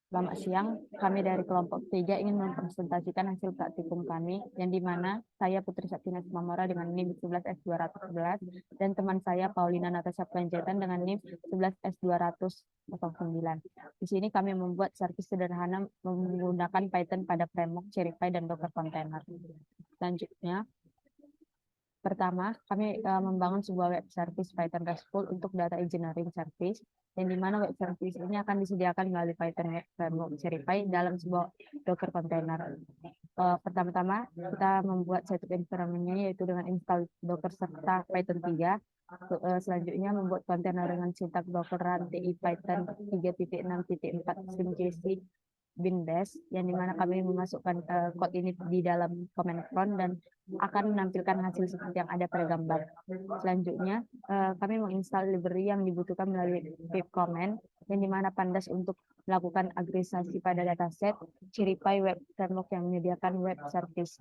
Selamat siang, kami dari kelompok 3 ingin mempresentasikan hasil praktikum kami, yang dimana saya Putri Septina Mamora dengan NIM 11S211 dan teman saya Paulina Natasha Panjaitan dengan NIM 11S209. Di sini kami membuat servis sederhana menggunakan Python pada framework CheriPy dan Docker Container. Selanjutnya, pertama, kami membangun sebuah web service Python RESTful untuk data engineering service, yang dimana web service ini akan disediakan melalui Python Web Framework CheriPy dalam sebuah Docker container. Pertama-tama, kita membuat setup environment-nya yaitu dengan install Docker serta Python 3. Selanjutnya, membuat kontainer dengan sintak Docker run TI Python 3.6.4 string bin bash, yang dimana kami memasukkan code ini di dalam command prompt dan akan menampilkan hasil seperti yang ada pada gambar. Selanjutnya, kami menginstal library yang dibutuhkan melalui pip command, yang dimana Pandas untuk melakukan agregasi pada dataset, CheriPy web framework yang menyediakan web service.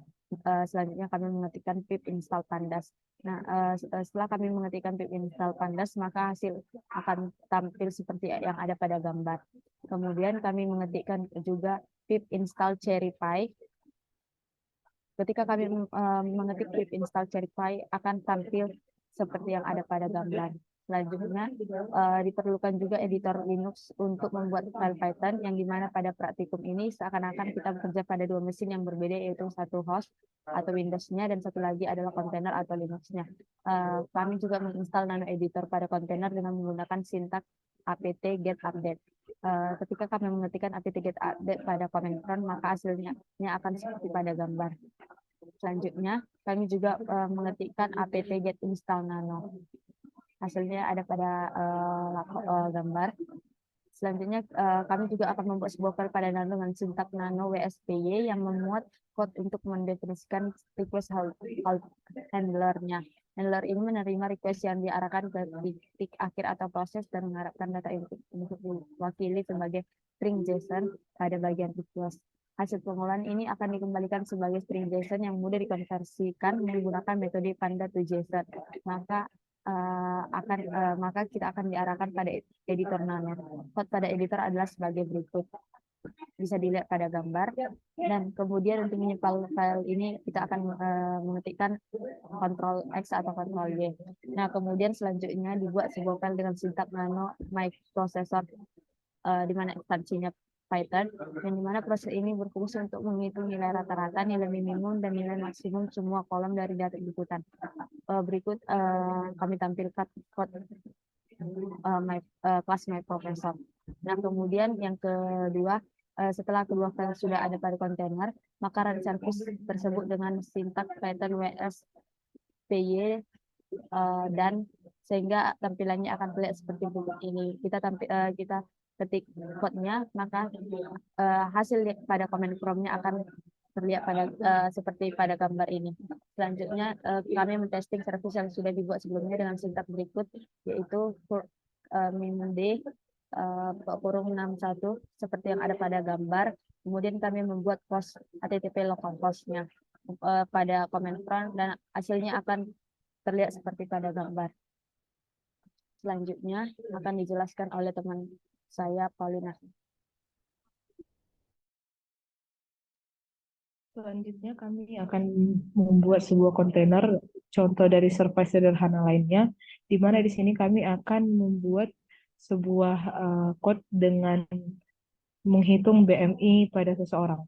Selanjutnya kami mengetikkan pip install Pandas. Nah, setelah kami mengetikkan pip install Pandas, maka hasil akan tampil seperti yang ada pada gambar. Kemudian kami mengetikkan juga pip install CheriPy. Ketika kami mengetik pip install CheriPy, akan tampil seperti yang ada pada gambar. Selanjutnya, diperlukan juga editor Linux untuk membuat file Python, yang dimana pada praktikum ini seakan-akan kita bekerja pada dua mesin yang berbeda, yaitu satu host atau Windows-nya dan satu lagi adalah kontainer atau Linux-nya. Kami juga menginstal nano editor pada kontainer dengan menggunakan sintak apt get update. Ketika kami mengetikkan apt get update pada command prompt, maka hasilnya akan seperti pada gambar. Selanjutnya, kami juga mengetikkan apt get install nano. Hasilnya ada pada gambar. Selanjutnya, kami juga akan membuat sebuah file pada nano dengan sintak nano wspy yang memuat code untuk mendefinisikan request handler-nya. Handler ini menerima request yang diarahkan ke titik akhir atau proses dan mengharapkan data input untuk diwakili sebagai string JSON pada bagian request. Hasil pengolahan ini akan dikembalikan sebagai string JSON yang mudah dikonversikan menggunakan metode Panda to JSON. Maka kita akan diarahkan pada editor nano. Code pada editor adalah sebagai berikut. Bisa dilihat pada gambar, dan kemudian untuk menyimpan file ini kita akan mengetikkan Ctrl X atau Ctrl Y. Nah, kemudian selanjutnya dibuat sebuah file dengan sintak nano microprocessor, di mana instansinya Python, yang dimana proses ini berfungsi untuk menghitung nilai rata-rata, nilai minimum, dan nilai maksimum semua kolom dari data inputan. Berikut kami tampilkan code kelas microprocessor. Nah, kemudian yang kedua, setelah kedua file sudah ada pada kontainer, maka run service tersebut dengan sintak Python wspy dan sehingga tampilannya akan terlihat seperti berikut ini. Kita ketik code-nya, maka hasil pada command prompt-nya akan terlihat pada seperti pada gambar ini. Selanjutnya, kami mentesting service yang sudah dibuat sebelumnya dengan sintak berikut, yaitu -d kurung 61 seperti yang ada pada gambar. Kemudian kami membuat post http localhost-nya pada command prompt, dan hasilnya akan terlihat seperti pada gambar. Selanjutnya akan dijelaskan oleh teman saya Paulina. Selanjutnya kami akan membuat sebuah kontainer contoh dari service sederhana lainnya, di mana di sini kami akan membuat sebuah code dengan menghitung BMI pada seseorang.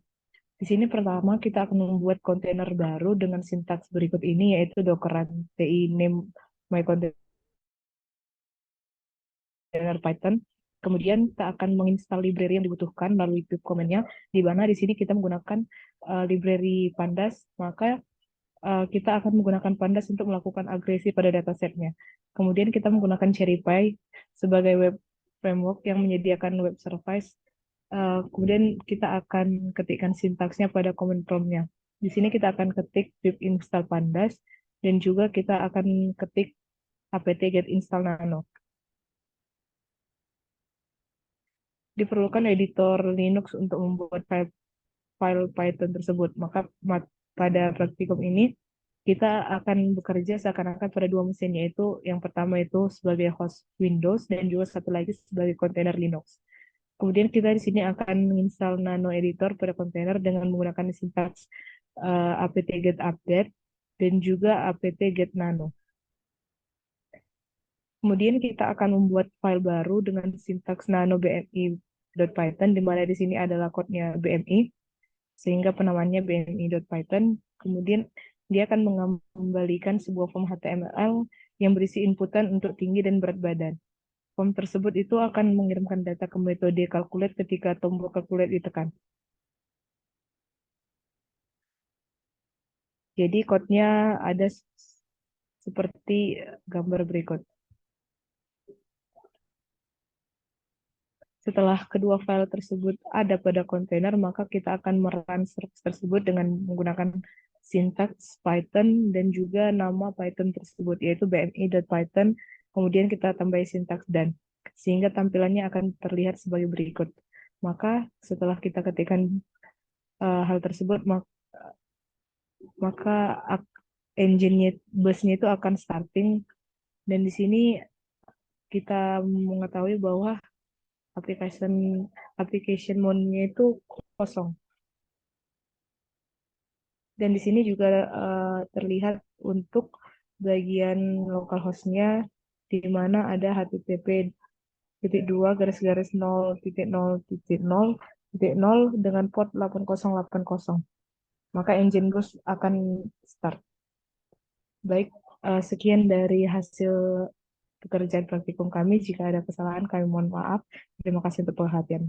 Di sini pertama kita akan membuat kontainer baru dengan sintaks berikut ini, yaitu docker run ti name my container Python. Kemudian kita akan menginstal library yang dibutuhkan melalui pip command-nya, di mana di sini kita menggunakan library Pandas, maka kita akan menggunakan Pandas untuk melakukan agresi pada datasetnya. Kemudian kita menggunakan CheriPy sebagai web framework yang menyediakan web service. Kemudian kita akan ketikkan sintaksnya pada command prompt-nya. Di sini kita akan ketik pip install Pandas, dan juga kita akan ketik apt get install nano. Diperlukan editor Linux untuk membuat file Python tersebut. Maka pada praktikum ini kita akan bekerja seakan-akan pada dua mesin, yaitu yang pertama itu sebagai host Windows dan juga satu lagi sebagai kontainer Linux. Kemudian kita di sini akan menginstal nano editor pada kontainer dengan menggunakan sintaks apt-get update dan juga apt-get nano. Kemudian kita akan membuat file baru dengan sintaks nano bmi.python, di mana di sini adalah kodenya BMI, sehingga penamaannya bmi.python. Kemudian dia akan mengembalikan sebuah form HTML yang berisi inputan untuk tinggi dan berat badan. Form tersebut itu akan mengirimkan data ke metode calculate ketika tombol calculate ditekan. Jadi kodenya ada seperti gambar berikut. Setelah kedua file tersebut ada pada kontainer, maka kita akan merun service tersebut dengan menggunakan sintaks Python dan juga nama Python tersebut, yaitu bmi.python, kemudian kita tambah sintaks dan, sehingga tampilannya akan terlihat sebagai berikut. Maka setelah kita ketikkan hal tersebut, maka engine-nya, busnya itu akan starting, dan di sini kita mengetahui bahwa application application mode-nya itu kosong. Dan di sini juga terlihat untuk bagian localhost-nya, di mana ada http://0.0.0.0 dengan port 8080. Maka engine boost akan start. Baik, sekian dari hasil pekerjaan praktikum kami. Jika ada kesalahan, kami mohon maaf. Terima kasih untuk perhatian.